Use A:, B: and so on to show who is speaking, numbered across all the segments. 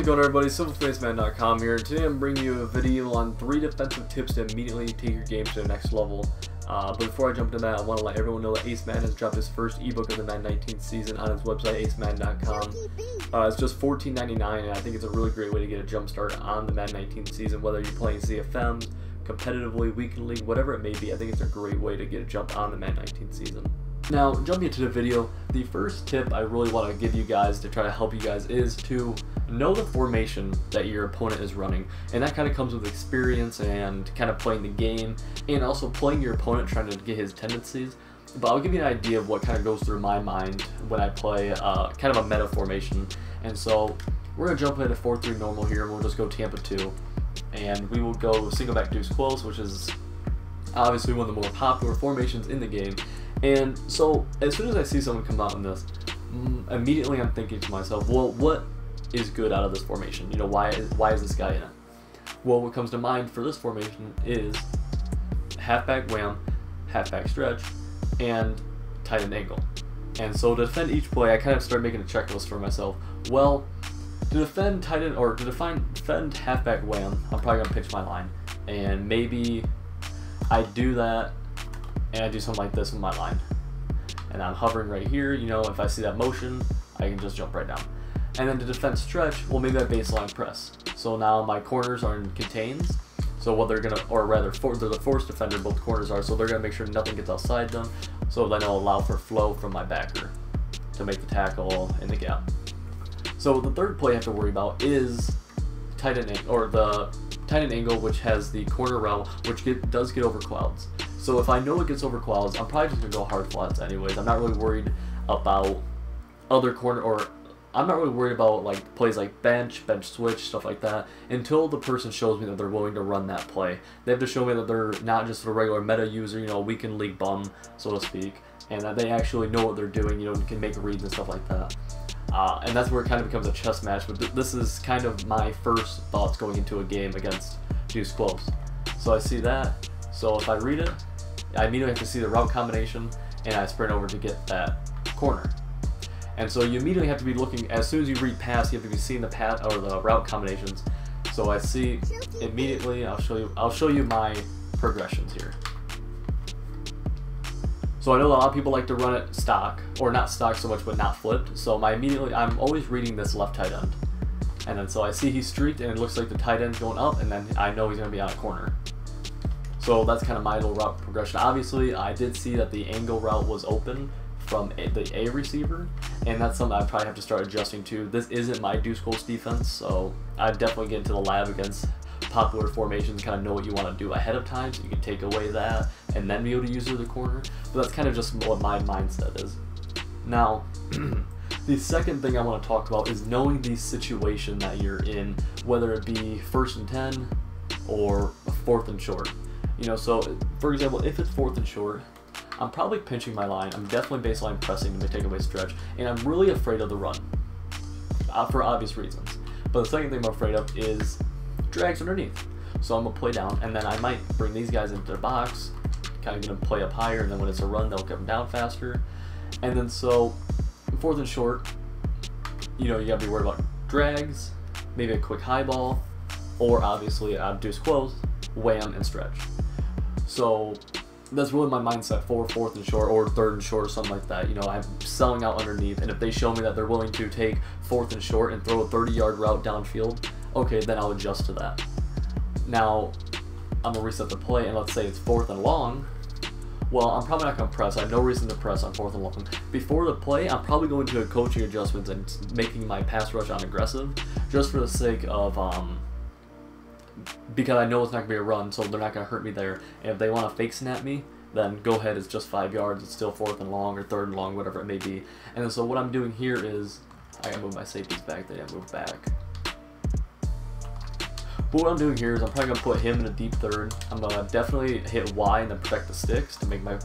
A: it going, everybody? SimpleFaceMan.com here, and today I'm bringing you a video on 3 defensive tips to immediately take your game to the next level. But before I jump into that, I want to let everyone know that Ace Madden has dropped his first ebook of the Madden 19 season on his website, acemadden.com. It's just $14.99, and I think it's a really great way to get a jump start on the Madden 19 season, whether you're playing CFM, competitively, weekend league, whatever it may be. I think it's a great way to get a jump on the Madden 19 season. Now, jumping into the video, the first tip I really want to give you guys to try to help you guys is to know the formation that your opponent is running. And that kind of comes with experience and kind of playing the game and also playing your opponent, trying to get his tendencies. But I'll give you an idea of what kind of goes through my mind when I play kind of a meta formation. And so we're going to jump into 4-3 normal here, and we'll just go Tampa 2. And we will go single back deuce close, which is obviously one of the more popular formations in the game. And so as soon as I see someone come out in this, immediately I'm thinking to myself, well, what is good out of this formation? You know, why is this guy in it? Well, what comes to mind for this formation is halfback wham, halfback stretch, and tight end angle. And so to defend each play, I kind of start making a checklist for myself. Well, to defend tight end, or to defend halfback wham, I'm probably gonna pitch my line, and maybe I do that and I do something like this with my line. And I'm hovering right here, you know, if I see that motion, I can just jump right down. And then to defend stretch, well, maybe I baseline press. So now my corners are in contains, so what they're gonna, or rather, they're the force defender, both corners are, so they're gonna make sure nothing gets outside them, so then it'll allow for flow from my backer to make the tackle in the gap. So the third play I have to worry about is tight end, or the tight end angle, which has the corner route, which does get over clouds. So if I know it gets over clouds, I'm probably just going to go hard flats anyways. I'm not really worried about other corner, or I'm not really worried about like plays like bench switch, stuff like that, until the person shows me that they're willing to run that play. They have to show me that they're not just a regular meta user, you know, a weekend league bum, so to speak, and that they actually know what they're doing, you know, can make reads and stuff like that. And that's where it kind of becomes a chess match, but this is kind of my first thoughts going into a game against deuce close. So I see that, so if I read it, I immediately have to see the route combination, and I sprint over to get that corner. And so you immediately have to be looking, as soon as you read pass, you have to be seeing the pass or the route combinations. So I see immediately, I'll show you my progressions here. So I know a lot of people like to run it stock, or not stock so much, but not flipped. So I'm always reading this left tight end. And then so I see he's streaked, and it looks like the tight end's going up, and then I know he's gonna be on a corner. So that's kind of my little route progression. Obviously, I did see that the angle route was open from the A receiver, and that's something I probably have to start adjusting to. This isn't my deuce close defense, so I definitely get into the lab against popular formations, kind of know what you want to do ahead of time, so you can take away that and then be able to use the corner. But that's kind of just what my mindset is. Now, the second thing I want to talk about is knowing the situation that you're in, whether it be 1st and 10 or 4th and short. You know, so for example, if it's 4th and short, I'm probably pinching my line. I'm definitely baseline pressing to take away stretch, and I'm really afraid of the run for obvious reasons. But the second thing I'm afraid of is drags underneath. So I'm gonna play down, and then I might bring these guys into the box, kind of gonna play up higher, and then when it's a run, they'll come down faster. And then so 4th and short, you know, you gotta be worried about drags, maybe a quick high ball, or obviously deuce close, wham, and stretch. So that's really my mindset for 4th and short, or 3rd and short, or something like that. You know, I'm selling out underneath, and if they show me that they're willing to take 4th and short and throw a 30-yard route downfield, okay, then I'll adjust to that. Now, I'm gonna reset the play, and let's say it's 4th and long. Well, I'm probably not gonna press. I have no reason to press on 4th and long. Before the play, I'm probably going to coaching adjustments and making my pass rush on aggressive, just for the sake of because I know it's not going to be a run, so they're not going to hurt me there. And if they want to fake snap me, then go ahead, it's just 5 yards, it's still 4th and long, or 3rd and long, whatever it may be. And so what I'm doing here is, I gotta move my safeties back, they gotta move back. But what I'm doing here is I'm probably going to put him in a deep 3rd. I'm going to definitely hit Y and then protect the sticks to make my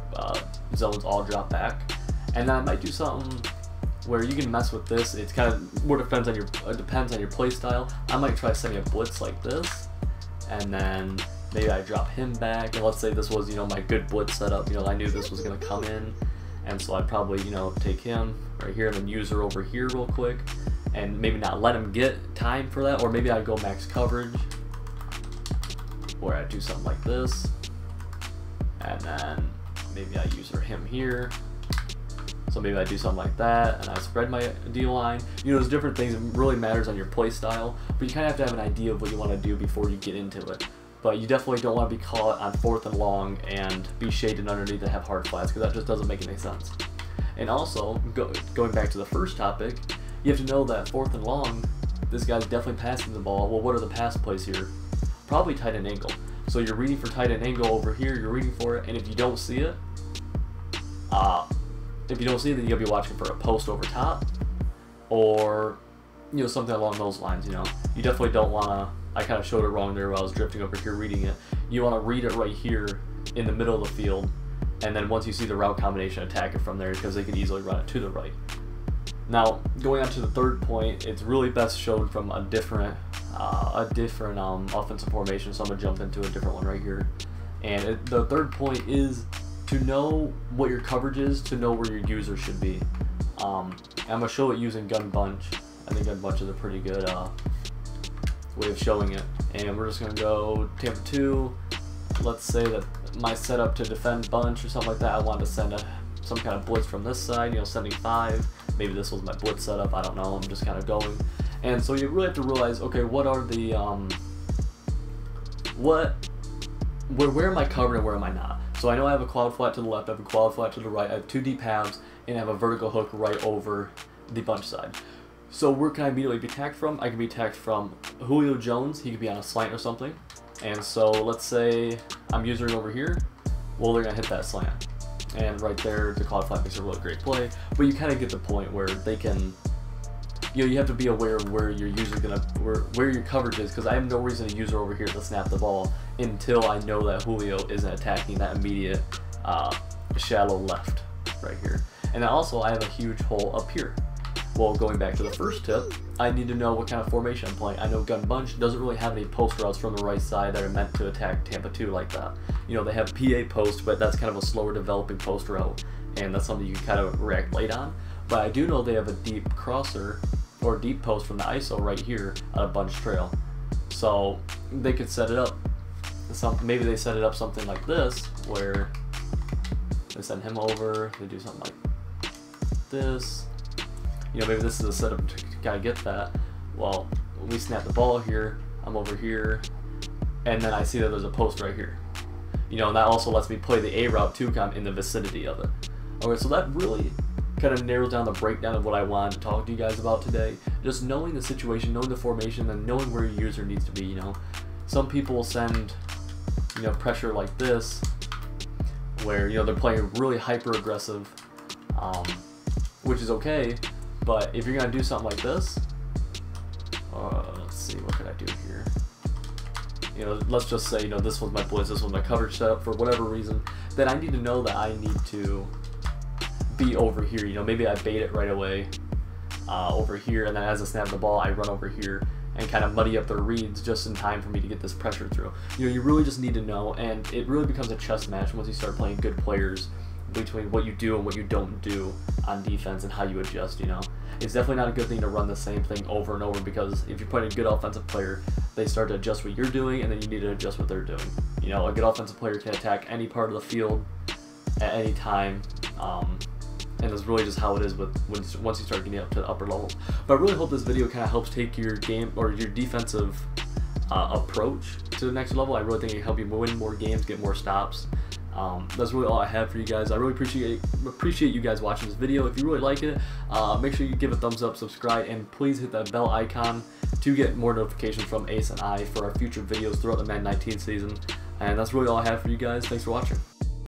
A: zones all drop back. And then I might do something where you can mess with this. It's kind of more depends on your play style. I might try sending a blitz like this, and then maybe I drop him back, and let's say this was, you know, my good blitz setup. You know, I knew this was going to come in, and so I'd probably, you know, take him right here and then use her over here real quick, and maybe not let him get time for that, or maybe I go max coverage, or I do something like this, and then maybe I use him here. So maybe I do something like that, and I spread my D-line. You know, there's different things. It really matters on your play style, but you kind of have to have an idea of what you want to do before you get into it. But you definitely don't want to be caught on 4th and long and be shaded underneath and have hard flats, because that just doesn't make any sense. And also, going back to the first topic, you have to know that 4th and long, this guy's definitely passing the ball. Well, what are the pass plays here? Probably tight end angle. So you're reading for tight end angle over here, you're reading for it, and if you don't see it, then you'll be watching for a post over top, or, you know, something along those lines, you know. You definitely don't want to, I kind of showed it wrong there while I was drifting over here reading it. You want to read it right here in the middle of the field, and then once you see the route combination, attack it from there, because they could easily run it to the right. Now, going on to the third point, it's really best shown from a different offensive formation, so I'm going to jump into a different one right here. And the third point is to know what your coverage is, to know where your user should be. I'm going to show it using Gun Bunch. I think Gun Bunch is a pretty good way of showing it. And we're just going to go Tampa 2. Let's say that my setup to defend bunch or something like that, I wanted to send some kind of blitz from this side, you know, sending 5. Maybe this was my blitz setup, I don't know, I'm just kind of going. And so you really have to realize, okay, what are the, where am I covered and where am I not? So I know I have a quad flat to the left, I have a quad flat to the right, I have 2 deep halves, and I have a vertical hook right over the bunch side. So where can I immediately be attacked from? I can be attacked from Julio Jones, he could be on a slant or something. And so let's say I'm using it over here, well, they're gonna hit that slant. And right there, the quad flat makes a really great play, but you kind of get the point where they can, you know, you have to be aware of where your user's gonna, where your coverage is, because I have no reason to use her over here to snap the ball until I know that Julio isn't attacking that immediate shallow left right here. And then also I have a huge hole up here. Well, going back to the first tip, I need to know what kind of formation I'm playing. I know Gun Bunch doesn't really have any post routes from the right side that are meant to attack Tampa 2 like that. You know, they have PA post, but that's kind of a slower developing post route, and that's something you can kind of react late on. But I do know they have a deep crosser, or deep post from the ISO right here on a bunch trail. So they could set it up, maybe they set it up something like this, where they send him over, they do something like this. You know, maybe this is a setup to kind of get that. Well, we snap the ball here, I'm over here, and then I see that there's a post right here. You know, and that also lets me play the A route too, kind of in the vicinity of it. Okay, so that really kind of narrows down the breakdown of what I wanted to talk to you guys about today. Just knowing the situation, knowing the formation, and knowing where your user needs to be, you know. Some people will send, you know, pressure like this, where, you know, they're playing really hyper aggressive, which is okay. But if you're gonna do something like this, let's see, what could I do here? You know, let's just say, you know, this was my blitz, this was my coverage setup for whatever reason, then I need to know that I need to be over here. You know, maybe I bait it right away over here, and then as I snap the ball, I run over here and kind of muddy up their reads just in time for me to get this pressure through. You know, you really just need to know, and it really becomes a chess match once you start playing good players between what you do and what you don't do on defense and how you adjust, you know. It's definitely not a good thing to run the same thing over and over, because if you're playing a good offensive player, they start to adjust what you're doing, and then you need to adjust what they're doing. You know, a good offensive player can attack any part of the field at any time, and that's really just how it is with once you start getting up to the upper levels. But I really hope this video kind of helps take your game or your defensive approach to the next level. I really think it can help you win more games, get more stops. That's really all I have for you guys. I really appreciate you guys watching this video. If you really like it, make sure you give a thumbs up, subscribe, and please hit that bell icon to get more notifications from Ace and I for our future videos throughout the Madden 19 season. And that's really all I have for you guys. Thanks for watching.